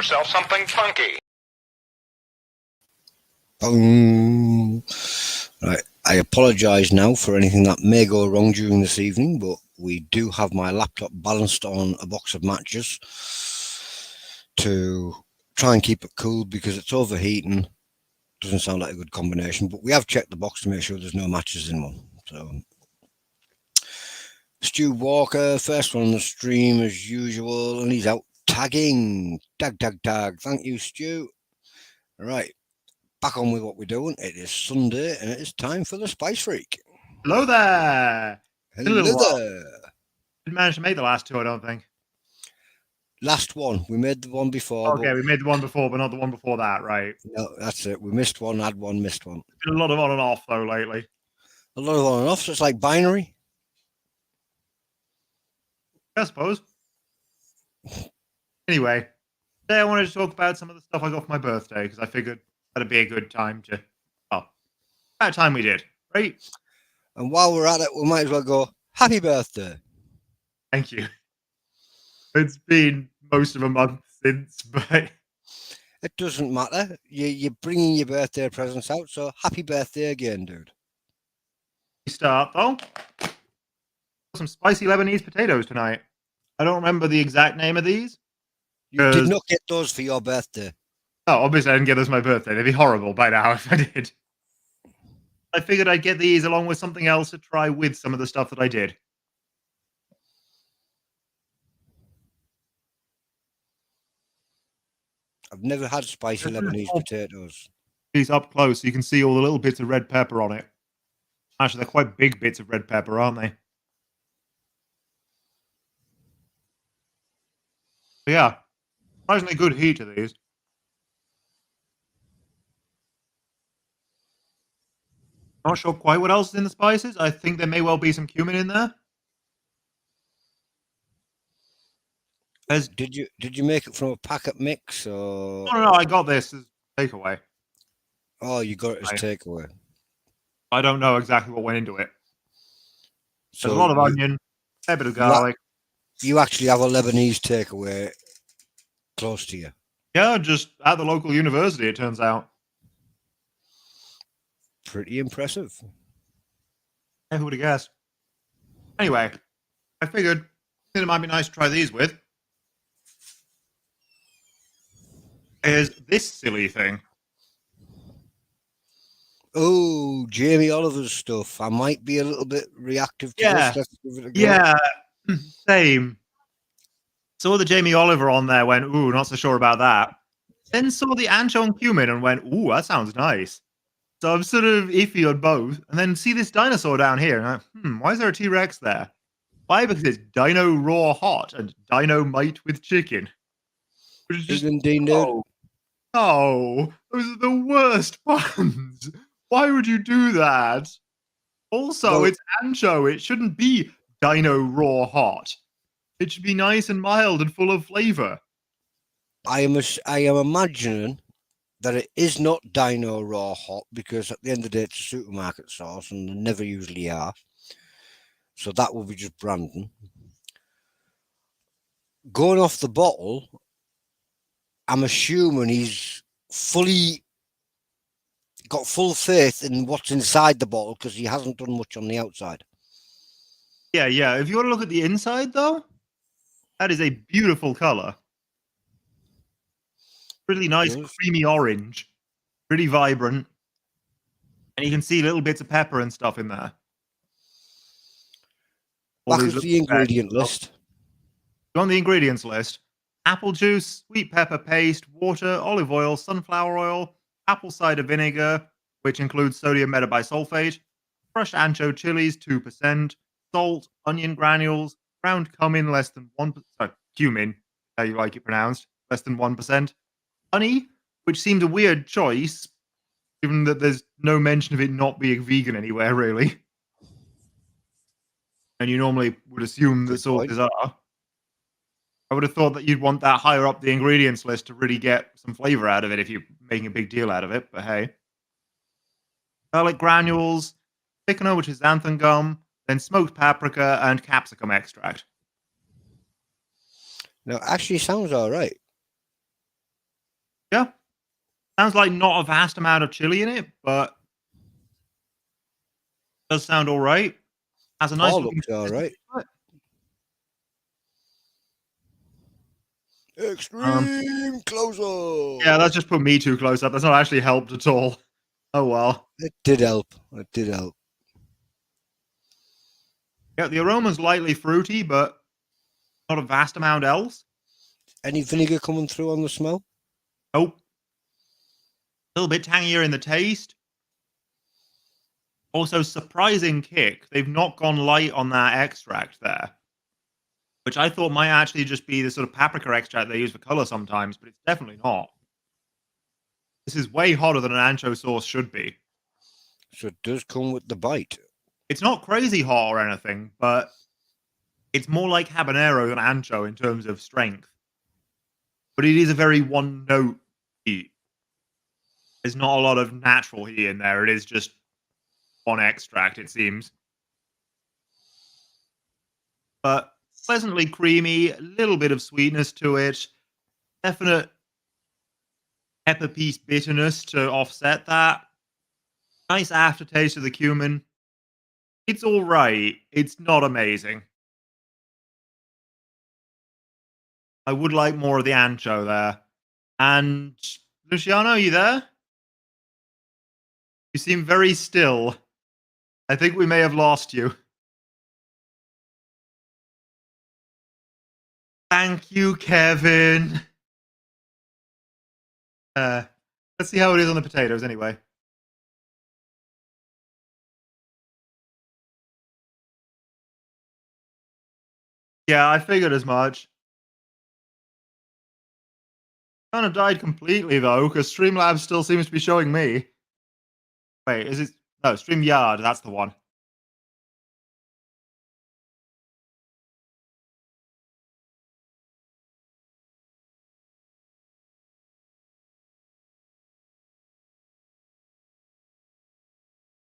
yourself something funky. Boom. Right. I apologise now for anything that may go wrong during this evening, but we do have my laptop balanced on a box of matches to try and keep it cool because it's overheating. Doesn't sound like a good combination, but we have checked the box to make sure there's no matches in one. So, Stu Walker, first one on the stream as usual, and he's out tagging. Tag. Thank you, Stu. All right, back on with what we're doing. It is Sunday, and it is time for the Spice Freak. Hello there. Hello there. Didn't manage to make the last two, I don't think. Last one. We made the one before. Okay, we made the one before, but not the one before that, right? No, that's it. We missed one, had one, missed one. Been a lot of on and off, though, lately. A lot of on and off, so it's like binary. I suppose. Anyway, today I wanted to talk about some of the stuff I got for my birthday, because I figured that'd be a good time to... Well, about time we did, right? And while we're at it, we might as well go, happy birthday. Thank you. It's been most of a month since, but... It doesn't matter. You're bringing your birthday presents out, so happy birthday again, dude. We start, though. Some spicy Lebanese potatoes tonight. I don't remember the exact name of these. You did not get those for your birthday. Oh, obviously I didn't get those for my birthday. They'd be horrible by now if I did. I figured I'd get these along with something else to try with some of the stuff that I did. I've never had spicy Lebanese potatoes. These up close so you can see all the little bits of red pepper on it. Actually, they're quite big bits of red pepper, aren't they? But yeah, surprisingly good heat to these. Not sure quite what else is in the spices. I think there may well be some cumin in there. Did you make it from a packet mix or? No, I got this as takeaway. Oh, you got it as takeaway. I don't know exactly what went into it. There's a lot of onion, a bit of garlic. You actually have a Lebanese takeaway close to you? Yeah, just at the local university, it turns out. Pretty impressive. Who would have guessed? Anyway, I figured it might be nice to try these with. Is this silly thing. Oh, Jamie Oliver's stuff. I might be a little bit reactive to this. Let's give it a go. Yeah, same. Saw the Jamie Oliver on there, went, ooh, not so sure about that. Then saw the ancho and cumin and went, ooh, that sounds nice. So I'm sort of iffy on both. And then see this dinosaur down here. And I'm why is there a T-Rex there? Why? Because it's Dino Raw Hot and Dynamite with chicken. Which is just, no, those are the worst puns. Why would you do that? Also, it's ancho. It shouldn't be Dino Raw Hot. It should be nice and mild and full of flavor. I am imagining that it is not Dino Raw Hot because at the end of the day, it's a supermarket sauce and they never usually are. So that will be just branding. Going off the bottle, I'm assuming he's got full faith in what's inside the bottle because he hasn't done much on the outside. Yeah. If you want to look at the inside, though, that is a beautiful color. Really nice, creamy orange. Pretty vibrant. And you can see little bits of pepper and stuff in there. Back to the ingredient list. On the ingredients list, apple juice, sweet pepper paste, water, olive oil, sunflower oil, apple cider vinegar, which includes sodium metabisulfate, crushed ancho chilies, 2%, salt, onion granules, ground cumin, less than 1%, cumin, how you like it pronounced, less than 1%, honey, which seemed a weird choice, given that there's no mention of it not being vegan anywhere, really. And you normally would assume that sauces are. I would have thought that you'd want that higher up the ingredients list to really get some flavor out of it if you're making a big deal out of it, but hey. Garlic granules, thickener, which is xanthan gum, then smoked paprika and capsicum extract. No, actually sounds all right. Yeah. Sounds like not a vast amount of chili in it, but does sound all right. Has a nice Paul looking looks all right. consistency to it. Um, Extreme close yeah, up. that's just put me too close up. That's not actually helped at all. Oh well. It did help. It did help. Yeah, the aroma's lightly fruity, but not a vast amount else. Any vinegar coming through on the smell? Nope. A little bit tangier in the taste. Also, surprising kick. They've not gone light on that extract there, which I thought might actually just be the sort of paprika extract they use for color sometimes, but it's definitely not. This is way hotter than an ancho sauce should be. So it does come with the bite. It's not crazy hot or anything, but it's more like habanero than ancho in terms of strength. But it is a very one note heat. There's not a lot of natural heat in there. It is just one extract, it seems. But pleasantly creamy, a little bit of sweetness to it, definite pepper piece bitterness to offset that. Nice aftertaste of the cumin. It's all right. It's not amazing. I would like more of the ancho there. And Luciano, are you there? You seem very still. I think we may have lost you. Thank you, Kevin. Let's see how it is on the potatoes anyway. Yeah, I figured as much. Kind of died completely though, because Streamlabs still seems to be showing me. Wait, is it? No, StreamYard. That's the one.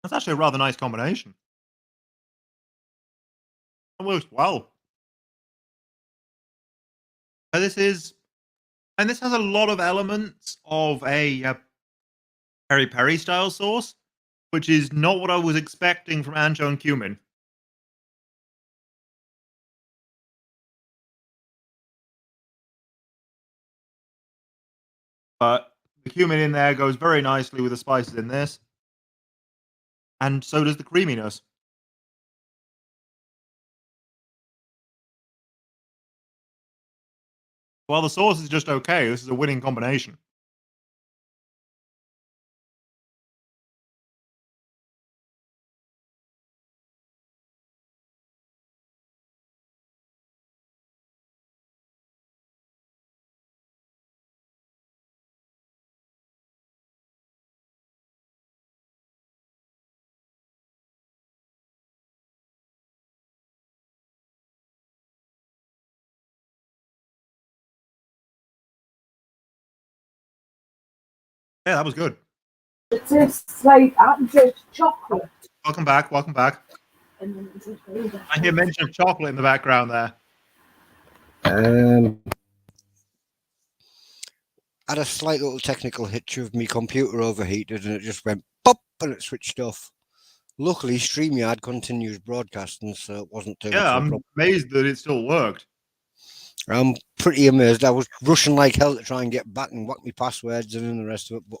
That's actually a rather nice combination. It works well. This is, and this has a lot of elements of a peri peri style sauce, which is not what I was expecting from ancho and cumin. But the cumin in there goes very nicely with the spices in this, and so does the creaminess. While the sauce is just okay, this is a winning combination. Yeah, that was good. It tastes like just chocolate. Welcome back. Welcome back. I hear mention of chocolate in the background there. Had a slight little technical hitch of my computer overheated and it just went pop and it switched off. Luckily, StreamYard continues broadcasting, so it wasn't too much of a problem. I'm amazed that it still worked. I'm pretty amazed. I was rushing like hell to try and get back and whack my passwords and the rest of it, but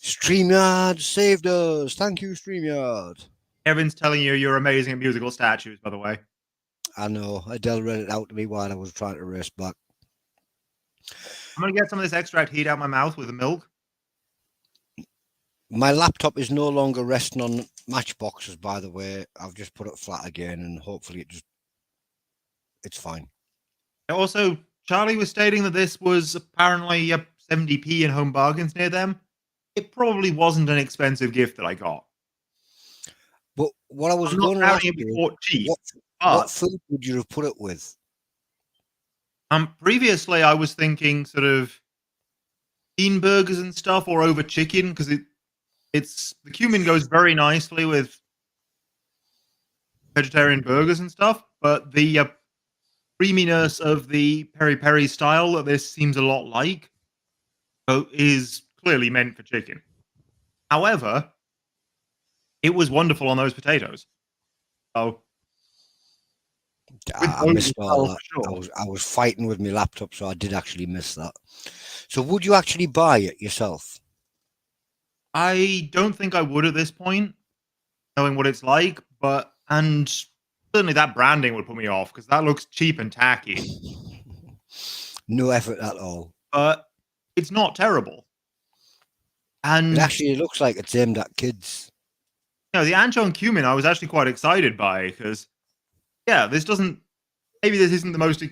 StreamYard saved us. Thank you, StreamYard. Kevin's telling you you're amazing at musical statues, by the way. I know. Adele read it out to me while I was trying to race back. I'm going to get some of this extract heat out my mouth with the milk. My laptop is no longer resting on matchboxes, by the way. I've just put it flat again and hopefully it's fine. Also, Charlie was stating that this was apparently 70p in home bargains near them. It probably wasn't an expensive gift that I got. But what I was I'm going to not ask it you, before cheap. what food would you have put it with? Previously, I was thinking sort of bean burgers and stuff, or over chicken, because it's the cumin goes very nicely with vegetarian burgers and stuff. But the creaminess of the peri peri style that this seems a lot like is clearly meant for chicken. However, it was wonderful on those potatoes. So with I those missed as all well, that. for sure. I was fighting with my laptop, so I did actually miss that. So would you actually buy it yourself? I don't think I would at this point, knowing what it's like, and certainly that branding would put me off because that looks cheap and tacky. No effort at all. But it's not terrible. It And actually looks like it's aimed at kids. the ancho and cumin I was actually quite excited by because this isn't the most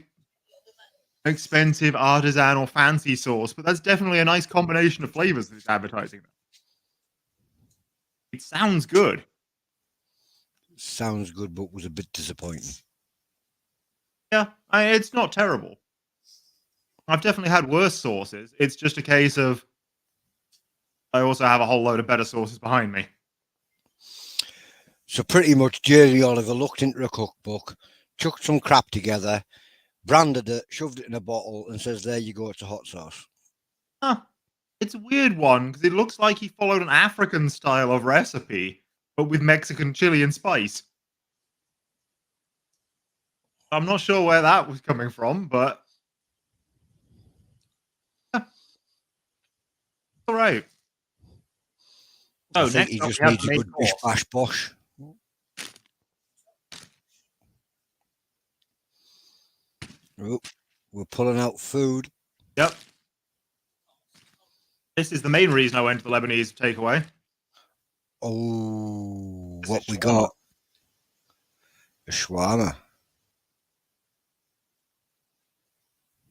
expensive artisan or fancy sauce, but that's definitely a nice combination of flavors that it's advertising. It sounds good. Sounds good, but was a bit disappointing. Yeah, it's not terrible. I've definitely had worse sauces. It's just a case of I also have a whole load of better sauces behind me. So pretty much Jerry Oliver looked into a cookbook, chucked some crap together, branded it, shoved it in a bottle, and says, there you go, it's a hot sauce. Huh. It's a weird one because it looks like he followed an African style of recipe, but with Mexican chili and spice. I'm not sure where that was coming from, but all right. I So think next he up, just we have needs the a main good bish course. bash bosh. Oh, we're pulling out food. Yep. This is the main reason I went to the Lebanese takeaway. Oh, This what is we shawarma. got? A shawarma.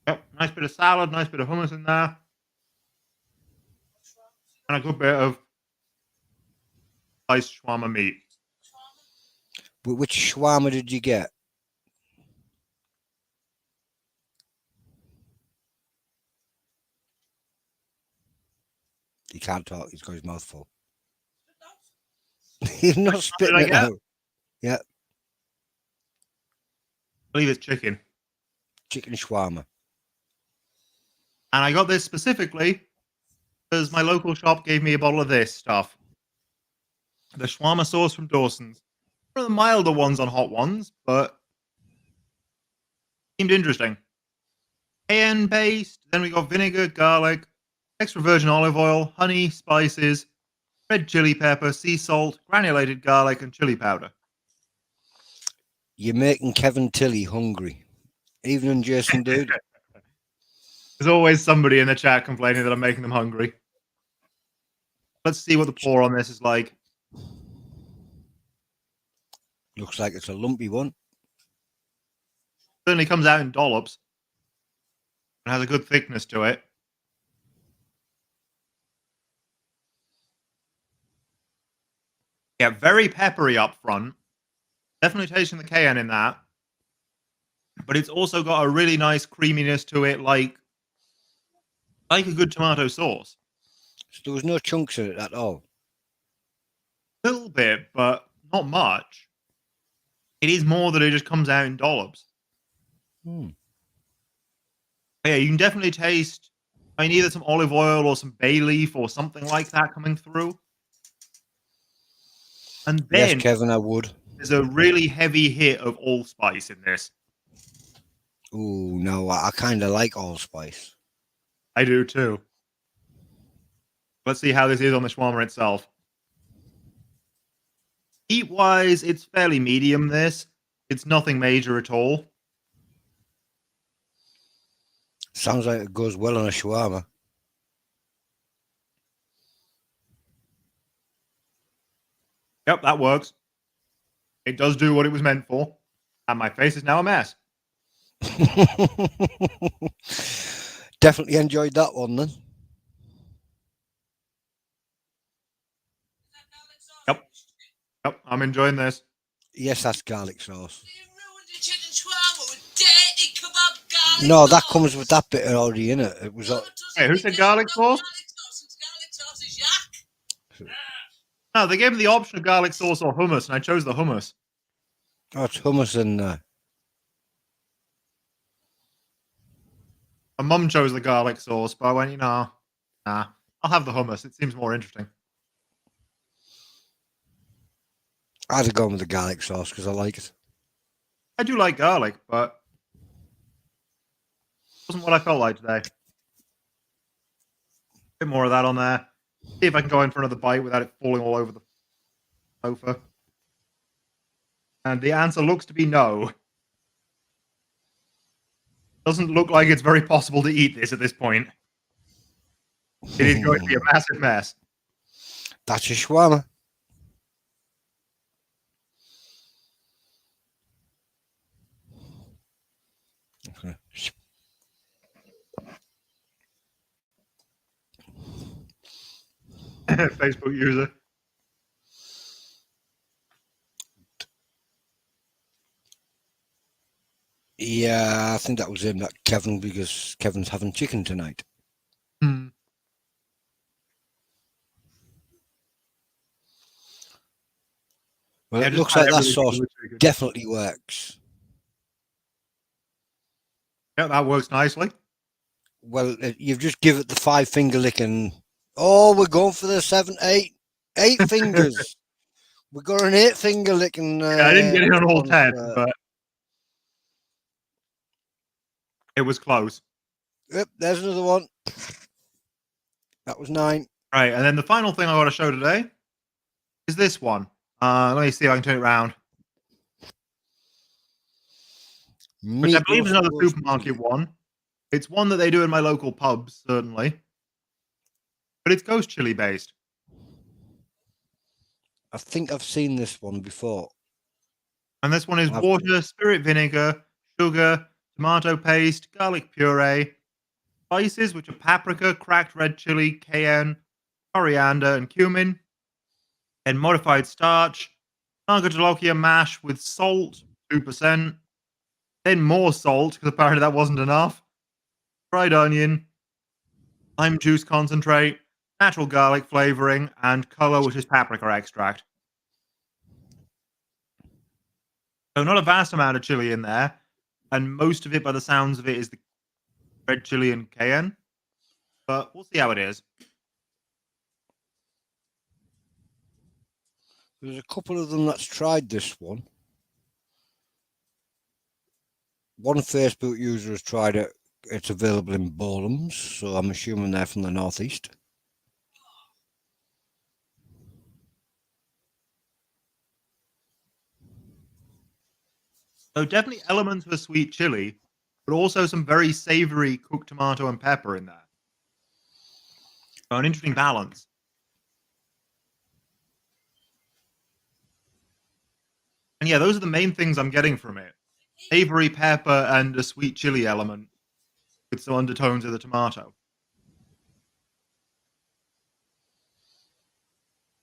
Yep. Nice bit of salad, nice bit of hummus in there, and a good bit of sliced shawarma meat. Which shawarma did you get? He can't talk. He's got his mouth full. He's not spitting I it get? out. Yeah, I believe it's chicken. chicken shawarma. And I got this specifically because my local shop gave me a bottle of this stuff. The shawarma sauce from Dawson's. One of the milder ones on hot ones, but seemed interesting. Cayenne paste, then we got vinegar, garlic, extra virgin olive oil, honey, spices, red chili pepper, sea salt, granulated garlic, and chili powder. You're making Kevin Tilley hungry. Evening, Jason, dude. There's always somebody in the chat complaining that I'm making them hungry. Let's see what the pour on this is like. Looks like it's a lumpy one. Certainly comes out in dollops and has a good thickness to it. Yeah, very peppery up front. Definitely tasting the cayenne in that. But it's also got a really nice creaminess to it, like a good tomato sauce. So there was no chunks in it at all. A little bit, but not much. It is more that it just comes out in dollops. Hmm. Yeah, you can definitely taste either some olive oil or some bay leaf or something like that coming through. And then Yes, Kevin, I would. there's a really heavy hit of allspice in this. Ooh, no, I kind of like allspice. I do too. Let's see how this is on the shawarma itself. Heat-wise, it's fairly medium, this. It's nothing major at all. Sounds like it goes well on a shawarma. Yep, that works. It does do what it was meant for. And my face is now a mess. Definitely enjoyed that one then. Yep, I'm enjoying this. Yes, that's garlic sauce. You ruined the chicken shawarma with dirty kebab garlic No, that sauce. comes with that bit already in it. It was. No, it doesn't. Hey, who You said get garlic no sauce? Garlic sauce is yak. No, they gave me the option of garlic sauce or hummus, and I chose the hummus. Oh, it's hummus in there. My mum chose the garlic sauce, but I went, Nah, I'll have the hummus. It seems more interesting. I'd have gone with the garlic sauce because I like it. I do like garlic, but it wasn't what I felt like today. Bit more of that on there. See if I can go in for another bite without it falling all over the sofa. And the answer looks to be no. Doesn't look like it's very possible to eat this at this point. It is going to be a massive mess. That's a shawarma. Okay. Facebook user. Yeah, I think that was aimed at Kevin because Kevin's having chicken tonight. Hmm. Well, Yeah, it just looks about like that everything sauce with chicken. definitely works. Yeah, that works nicely. Well, you've just give it the 5-finger lick and we're going for the 7, 8 fingers. We got an 8-finger lick and Yeah, I didn't get it on all 10, for, but it was close. Yep, there's another one. That was 9. Right, and then the final thing I want to show today is this one. Let me see if I can turn it around. Which I believe is another supermarket one. It's one that they do in my local pubs, certainly. But it's ghost chili based. I think I've seen this one before. And this one is water, spirit vinegar, sugar, tomato paste, garlic puree, spices, which are paprika, cracked red chili, cayenne, coriander, and cumin, and modified starch, Nagatolokia mash with salt, 2%, then more salt, because apparently that wasn't enough, fried onion, lime juice concentrate, natural garlic flavoring, and color, which is paprika extract. So not a vast amount of chili in there, and most of it, by the sounds of it, is the red chili and cayenne. But we'll see how it is. There's a couple of them that's tried this one. One Facebook user has tried it. It's available in Bolams, so I'm assuming they're from the northeast. So definitely elements of a sweet chili, but also some very savory cooked tomato and pepper in there. So an interesting balance. And yeah, those are the main things I'm getting from it. Savory pepper and a sweet chili element with some undertones of the tomato.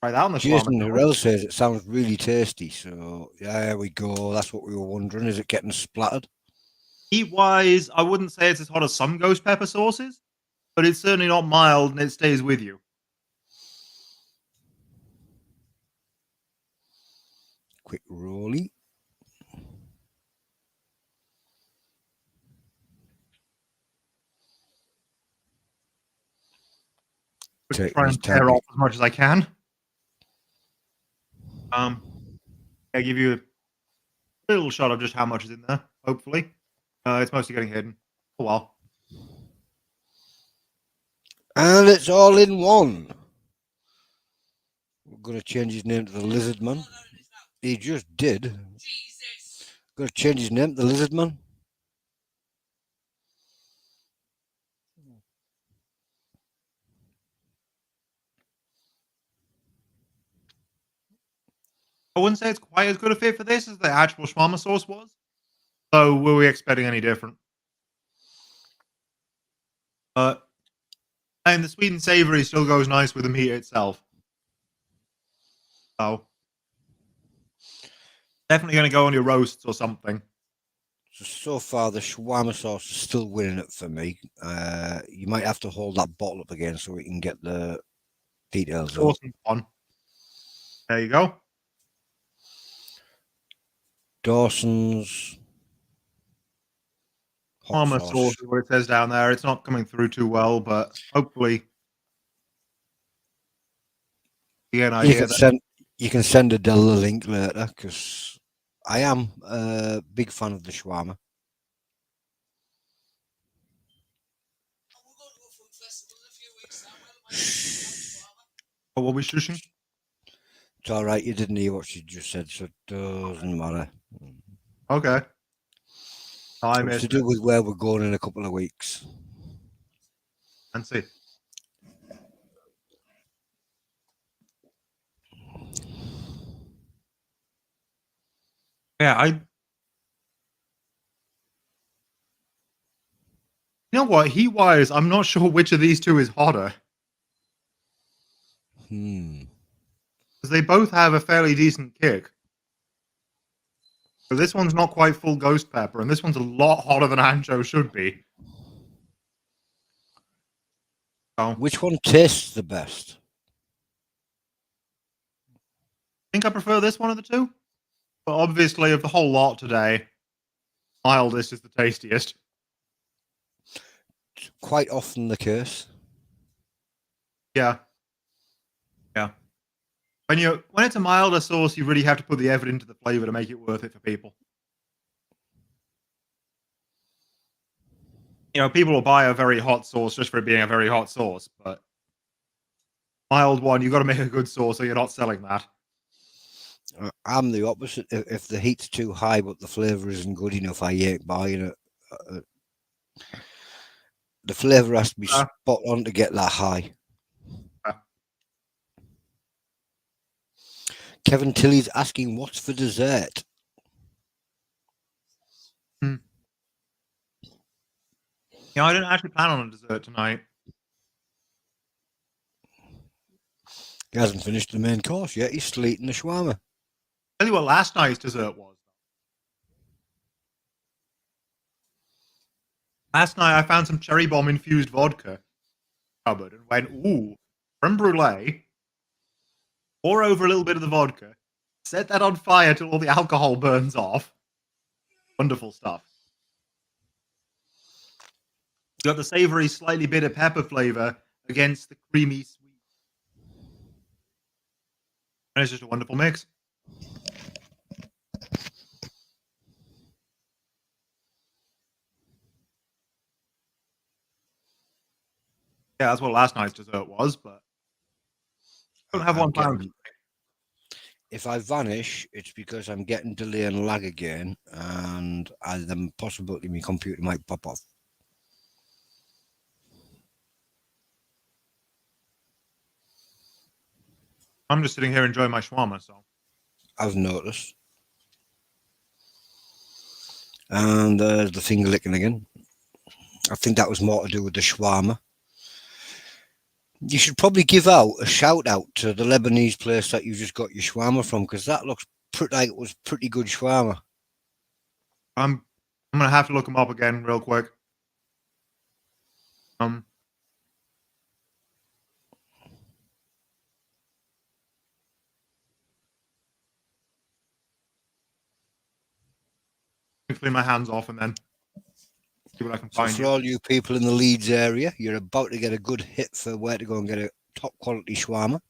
Try that on the Jason shawarma. Harrell says it sounds really tasty, so there we go. That's what we were wondering. Is it getting splattered? Heat-wise, I wouldn't say it's as hot as some ghost pepper sauces, but it's certainly not mild and it stays with you. Quick rolly. Try and tear off as much as I can. I give you a little shot of just how much is in there, hopefully. It's mostly getting hidden. Oh well. And it's all in one. We're going to change his name to the Lizard Man. He just did. Jesus. Going to change his name to the Lizard Man. I wouldn't say it's quite as good a fit for this as the actual shawarma sauce was. So were we expecting any different? But and the sweet and savory still goes nice with the meat itself. So definitely going to go on your roasts or something. So far, the shawarma sauce is still winning it for me. You might have to hold that bottle up again so we can get the details. Awesome one. There you go. Dawson's hot Shawarma sauce. sauce is what it says down there. It's not coming through too well, but hopefully Again, I You hear can that. send Adele the link later because I am a big fan of the shawarma. We're going to a food festival in a few weeks' time. Where am I going to What were we shushing? It's all right. You didn't hear what she just said, so it doesn't matter. Okay. I It's missed to it. do with where we're going in a couple of weeks. And see. Yeah, you know what? Heat-wise, I'm not sure which of these two is hotter. Because they both have a fairly decent kick. So this one's not quite full ghost pepper, and this one's a lot hotter than ancho should be. So, I Which one tastes the best? think I prefer this one of the two. But obviously, of the whole lot today, mildest is the tastiest. Quite often the case. Yeah. Yeah. When it's a milder sauce, you really have to put the effort into the flavor to make it worth it for people. People will buy a very hot sauce just for it being a very hot sauce, but mild one, you've got to make a good sauce, so you're not selling that. I'm the opposite. If the heat's too high but the flavour isn't good enough, I ain't buying it. The flavour has to be spot on to get that high. Kevin Tilley's asking, what's for dessert? I didn't actually plan on a dessert tonight. He hasn't finished the main course yet. He's still eating the shawarma. Tell you what last night's dessert was. Last night I found some cherry bomb infused vodka cupboard and went, ooh, creme brulee, pour over a little bit of the vodka, set that on fire till all the alcohol burns off. Wonderful stuff. You got the savory, slightly bitter pepper flavor against the creamy sweet. And it's just a wonderful mix. Yeah, that's what last night's dessert was, but I don't have one planned. If I vanish, it's because I'm getting delay and lag again, and the possibility my computer might pop off. I'm just sitting here enjoying my shawarma, so. I've noticed. And there's the finger licking again. I think that was more to do with the shawarma. You should probably give out a shout out to the Lebanese place that you just got your shawarma from, because that looks like it was pretty good shawarma. I'm gonna have to look them up again real quick. Clean my hands off and then see what I can So find. for all you people in the Leeds area, you're about to get a good hit for where to go and get a top quality shawarma.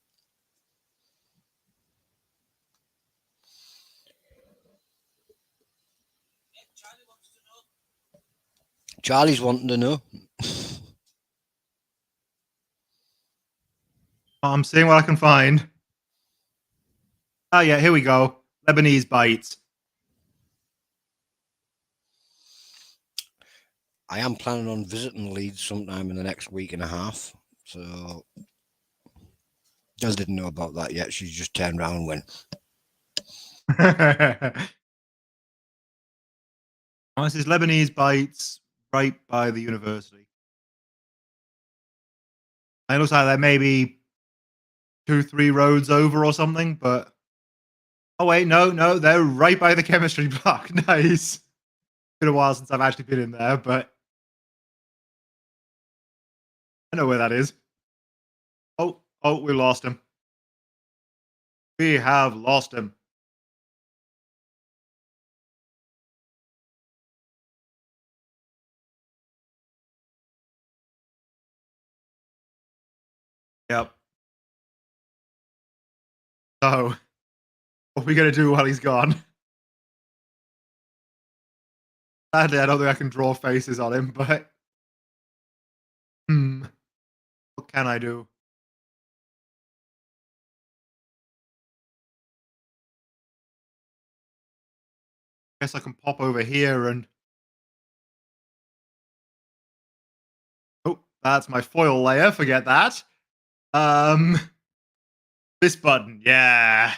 Charlie's wanting to know. I'm seeing what I can find. Oh yeah, here we go. Lebanese bites. I am planning on visiting Leeds sometime in the next week and a half. So Jill didn't know about that yet. She just turned around and went. Oh, this is Lebanese bites right by the university. It looks like they're maybe 2-3 roads over or something, but oh wait, no, they're right by the chemistry block. Nice. Been a while since I've actually been in there, but I know where that is. Oh, we lost him. We have lost him. Yep. So, what are we going to do while he's gone? Sadly, I don't think I can draw faces on him, but... What can I do? Guess I can pop over here and... Oh, that's my foil layer. Forget that. This button. Yeah.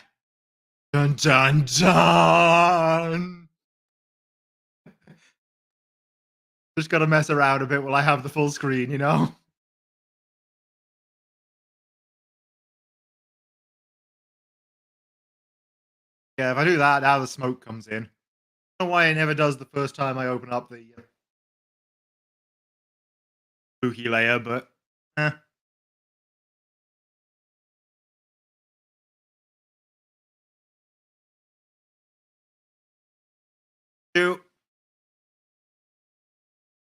Dun, dun, dun. Just got to mess around a bit while I have the full screen, you know? Yeah, if I do that, now the smoke comes in. I don't know why it never does the first time I open up the spooky layer, but You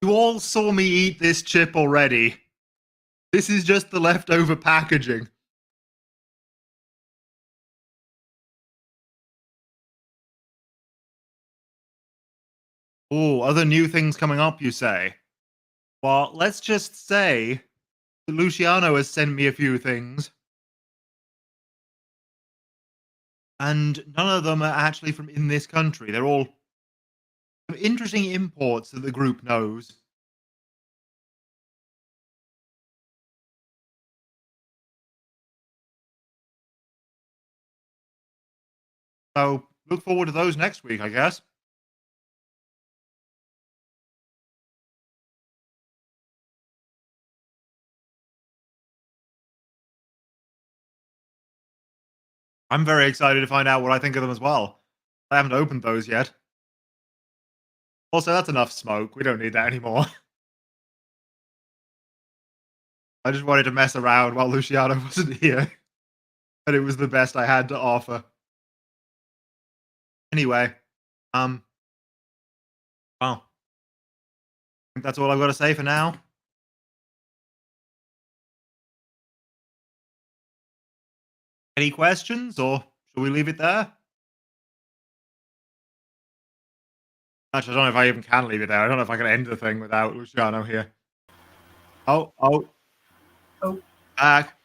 all saw me eat this chip already. This is just the leftover packaging. Oh, other new things coming up, you say? Well, let's just say that Luciano has sent me a few things. And none of them are actually from in this country. They're all some interesting imports that the group knows. So look forward to those next week, I guess. I'm very excited to find out what I think of them as well. I haven't opened those yet. Also, that's enough smoke. We don't need that anymore. I just wanted to mess around while Luciano wasn't here. But it was the best I had to offer. Anyway, well, I think that's all I've got to say for now. Any questions, or shall we leave it there? Actually, I don't know if I even can leave it there. I don't know if I can end the thing without Luciano here. Oh. Back.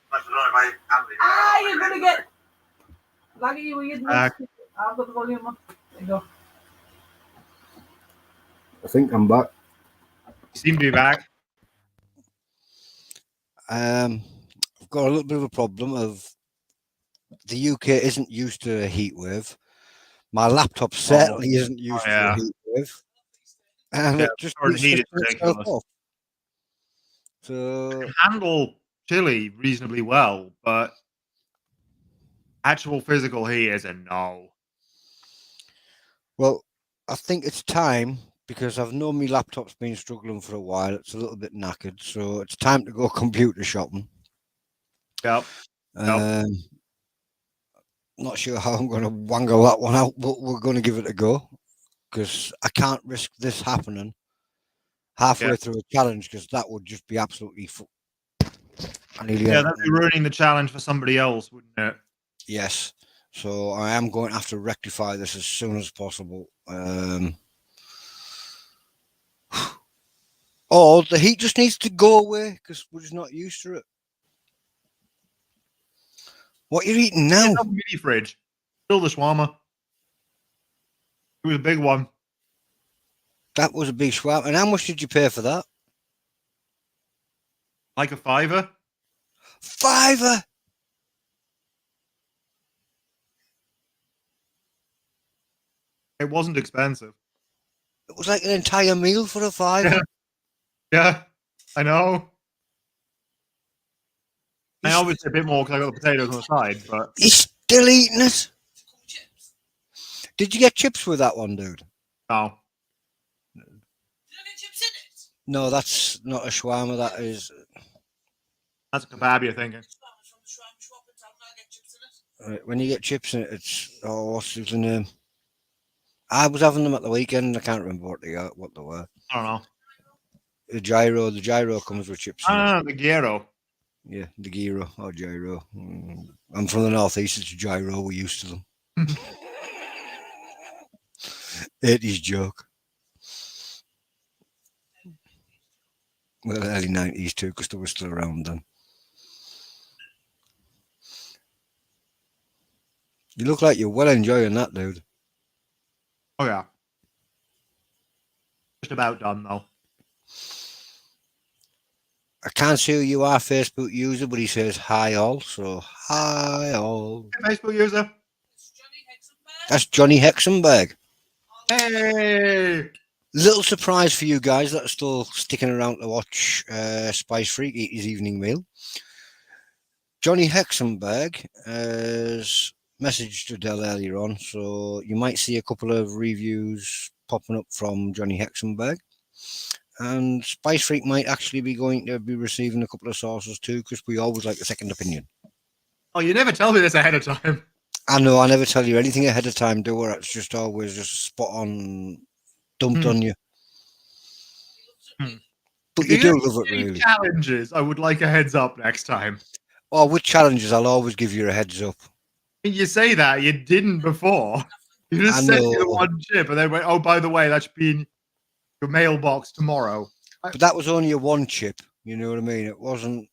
You're gonna get laggy weird. I've got the volume on. There you go. I think I'm back. You seem to be back. I've got a little bit of a problem of the UK isn't used to a heat wave. My laptop certainly isn't used to a heat wave. And it just heat is itself ridiculous. off. So I can handle chili reasonably well, but actual physical heat is a no. well, I think it's time because I've known my laptop's been struggling for a while. It's a little bit knackered, so it's time to go computer shopping. Yep. Not sure how I'm going to wangle that one out, but we're going to give it a go because I can't risk this happening halfway through a challenge because that would just be absolutely. That'd be ruining the challenge for somebody else, wouldn't it? Yes. So I am going to have to rectify this as soon as possible. Oh, the heat just needs to go away because we're just not used to it. What are you eating now? It's a mini fridge. Still the shawarma. It was a big one. That was a big shawarma. And how much did you pay for that? Like a $5. $5. It wasn't expensive. It was like an entire meal for a $5. Yeah, I know. I obviously a bit more because I got the potatoes on the side, but he's still eating it. Did you get chips with that one, dude? No. Did I get chips in it? No, that's not a shawarma. That's a kebab, you're thinking. Right, when you get chips in it, it's what's the name? I was having them at the weekend. I can't remember what they were. I don't know. The gyro comes with chips. The gyro. Yeah, the gyro or gyro. I'm from the northeast. It's gyro. We're used to them. 80s joke. Well, early 90s too, because they were still around then. You look like you're well enjoying that, dude. Oh yeah. Just about done though. I can't see who you are, Facebook user, but he says hi all. So hi all. Hey, Facebook user. It's Johnny Hexenberg. That's Johnny Hexenberg. Hey. Little surprise for you guys that are still sticking around to watch Spice Freak eat his evening meal. Johnny Hexenberg has messaged Adele earlier on, so you might see a couple of reviews popping up from Johnny Hexenberg. And Spice Freak might actually be going to be receiving a couple of sauces too, because we always like a second opinion. Oh, you never tell me this ahead of time. I know I never tell you anything ahead of time, do I? It's just always just spot on, dumped on you. Hmm. But If you do give love it, me really. Challenges. I would like a heads up next time. Oh, with challenges, I'll always give you a heads up. You say that you didn't before. You I just sent me the know. one chip, and then went, "Oh, by the way, that should be in your mailbox tomorrow." But that was only a one chip. You know what I mean? It wasn't.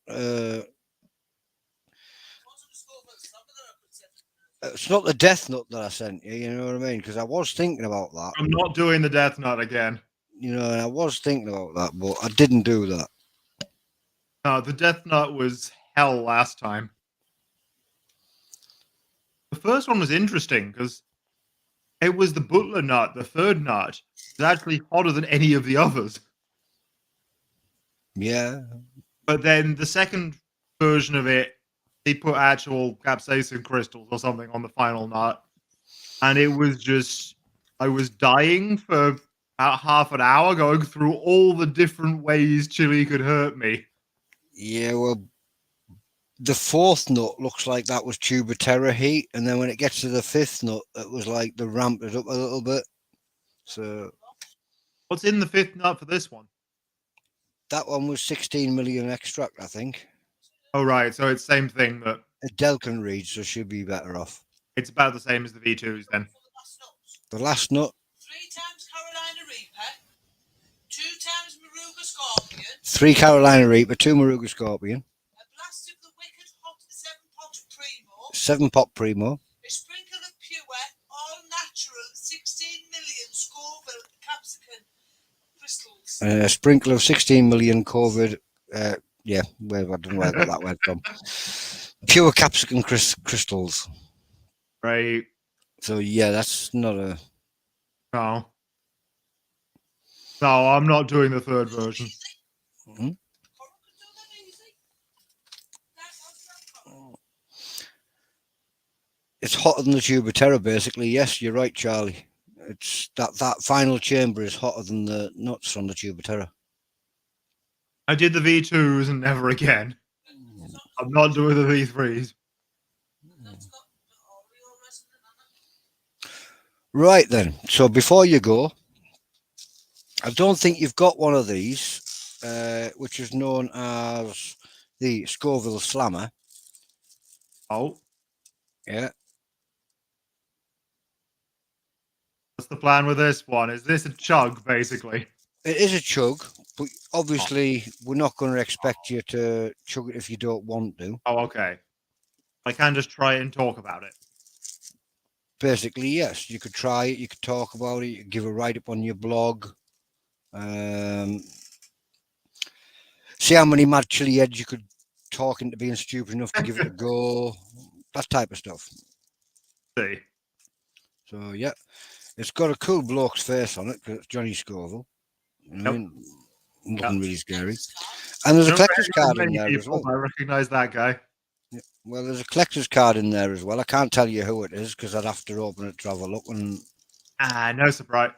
It's not the death nut that I sent you. You know what I mean? Because I was thinking about that. I'm not doing the death nut again. You know, and I was thinking about that, but I didn't do that. No, the death nut was hell last time. The first one was interesting because it was the butler nut. The third nut was actually hotter than any of the others. Yeah. But then the second version of it, they put actual capsaicin crystals or something on the final nut. And it was just, I was dying for about half an hour going through all the different ways chili could hurt me. Yeah. Well, the fourth nut looks like that was tuba terra heat, and then when it gets to the fifth nut, it was like they ramped it up a little bit. So What's in the fifth nut for this one? that one was 16 million extract, I think. Oh, right. So it's same thing, but Adele can read, so she'll be better off. it's about the same as the V2s then. The last nut, 3 times Carolina Reaper, 2 times Maruga Scorpion, 3 Carolina Reaper, 2 Maruga Scorpion, a blast of the wicked hot 7-pot Primo, 7 Pop Primo, a sprinkle of pure, all natural 16 million Scoville capsicum crystals. and a sprinkle of 16 million COVID. Yeah, I don't know where I got that word from. Pure capsicum crystals. Right. So yeah, that's not a. No. No, I'm not doing the third version. Mhm. It's hotter than the tuba terra, basically. Yes, you're right, Charlie. It's that final chamber is hotter than the nuts from the tuba terra. I did the V2s and never again. I'm not doing the V3s. Right then. So before you go, I don't think you've got one of these, which is known as the Scoville Slammer. Oh, Yeah. what's the plan with this one? Is this a chug, basically? It is a chug, but obviously we're not going to expect you to chug it if you don't want to. Oh, okay. I can just try it and talk about it. Basically, yes, you could try it, you could talk about it, you could give a write up on your blog. See how many mad Chilli-heads you could talk into being stupid enough to give it a go. That type of stuff. See. So yeah, it's got a cool bloke's face on it because it's Johnny Scoville. You know, Yep. nothing really scary. And there's a collector's card in Many there as people well. I recognize that guy. Yeah. Well, there's a collector's card in there as well. I can't tell you who it is because I'd have to open it to have a look. And No surprise.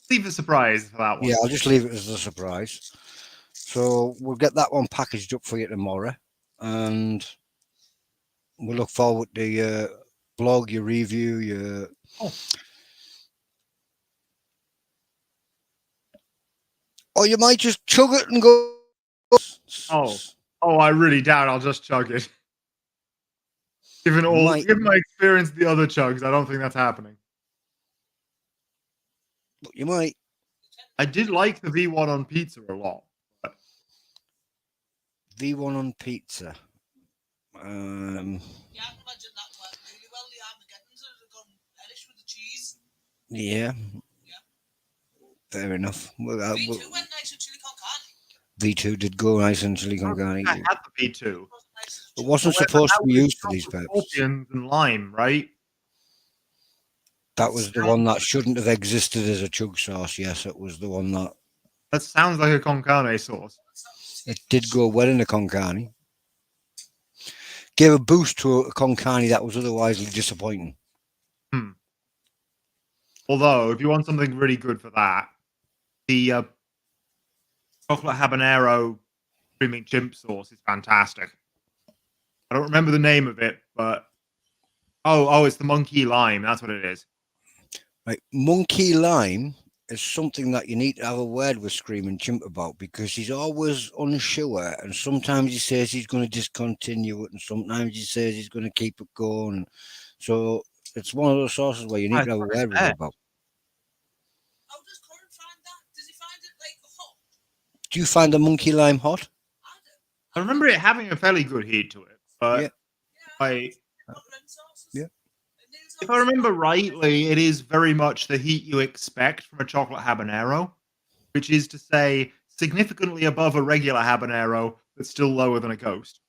Leave a surprise for that one. yeah, I'll just leave it as a surprise. So we'll get that one packaged up for you tomorrow, and we'll look forward to your blog, your review, your. Oh. Or you might just chug it and go. Oh, Oh, I really doubt I'll just chug it. Given my experience with the other chugs, I don't think that's happening. But you might. I did like the V1 on pizza a lot. But... V1 on pizza. Yeah, I can imagine that worked really well. The Armageddons have gone hellish with the cheese. Yeah. Fair enough. Well, V2 went nice with chili con carne. V2 did go nice in chili con carne. I had the V2. It wasn't supposed to be used for these purposes. Scorpions and lime, right? That was the one that shouldn't have existed as a chug sauce. Yes, it was the one that. That sounds like a con carne sauce. It did go well in a con carne. Gave a boost to a con carne that was otherwise disappointing. Although, if you want something really good for that, the chocolate habanero creaming chimp sauce is fantastic. I don't remember the name of it, but it's the monkey lime. That's what it is. Right, monkey lime is something that you need to have a word with Screaming Chimp about, because he's always unsure, and sometimes he says he's going to discontinue it, and sometimes he says he's going to keep it going. So it's one of those sauces where you need to have a word with him about. How does Coran find that? Does he find it like hot? Do you find the monkey lime hot? I remember it having a fairly good heat to it, but if I remember rightly, it is very much the heat you expect from a chocolate habanero, which is to say significantly above a regular habanero, but still lower than a ghost.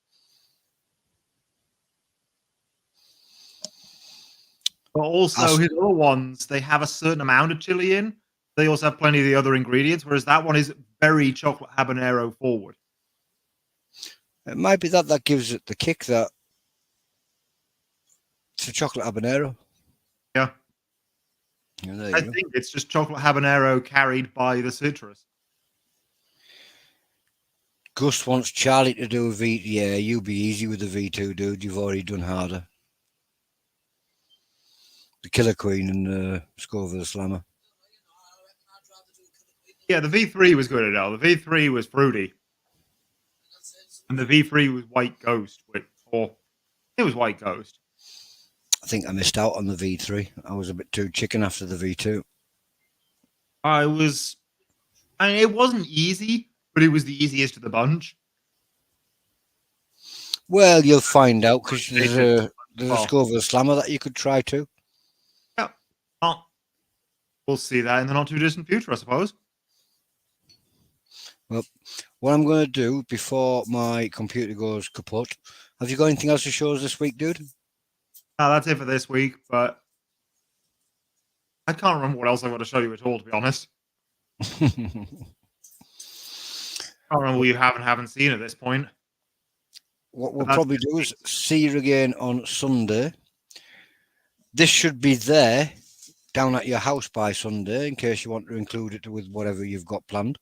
But also, his other ones, they have a certain amount of chili in. They also have plenty of the other ingredients, whereas that one is very chocolate habanero forward. It might be that gives it the kick that it's a chocolate habanero. Yeah. I think it's just chocolate habanero carried by the citrus. Gus wants Charlie to do a V. Yeah, you be easy with the V2, dude. You've already done harder. The Killer Queen and the Scoville Slammer. Yeah, the V3 was good, Adele. The V3 was fruity. And the V3 was White Ghost. It was White Ghost. I think I missed out on the V3. I was a bit too chicken after the V2. It wasn't easy, but it was the easiest of the bunch. Well, you'll find out, because there's a Scoville Slammer that you could try too. Yeah. Well, we'll see that in the not too distant future, I suppose. Well, what I'm going to do before my computer goes kaput, have you got anything else to show us this week, dude? No, that's it for this week, but I can't remember what else I want to show you at all, to be honest. I can't remember what you haven't seen at this point. What we'll probably do is see you again on Sunday. This should be there down at your house by Sunday, in case you want to include it with whatever you've got planned.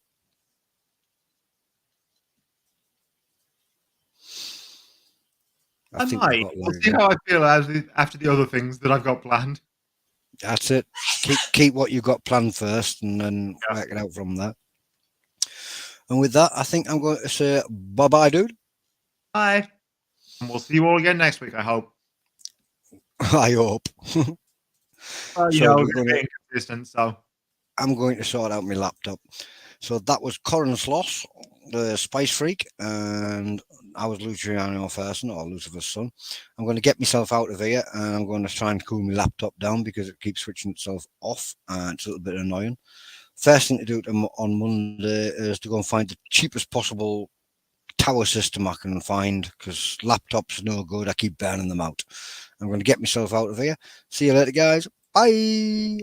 I might. We'll see how I feel after the other things that I've got planned. That's it. Keep what you've got planned first, and then work it out from there. And with that, I think I'm going to say bye-bye, dude. Bye. And we'll see you all again next week, I hope. I hope. We're getting consistent, so. I'm going to sort out my laptop. So that was Coran's Loss, the Spice Freak, and I was Luciano Ferson, or Lucifer's son. I'm going to get myself out of here, and I'm going to try and cool my laptop down because it keeps switching itself off, and it's a little bit annoying. First thing to do on Monday is to go and find the cheapest possible tower system I can find, because laptops are no good. I keep burning them out. I'm going to get myself out of here. See you later, guys. Bye.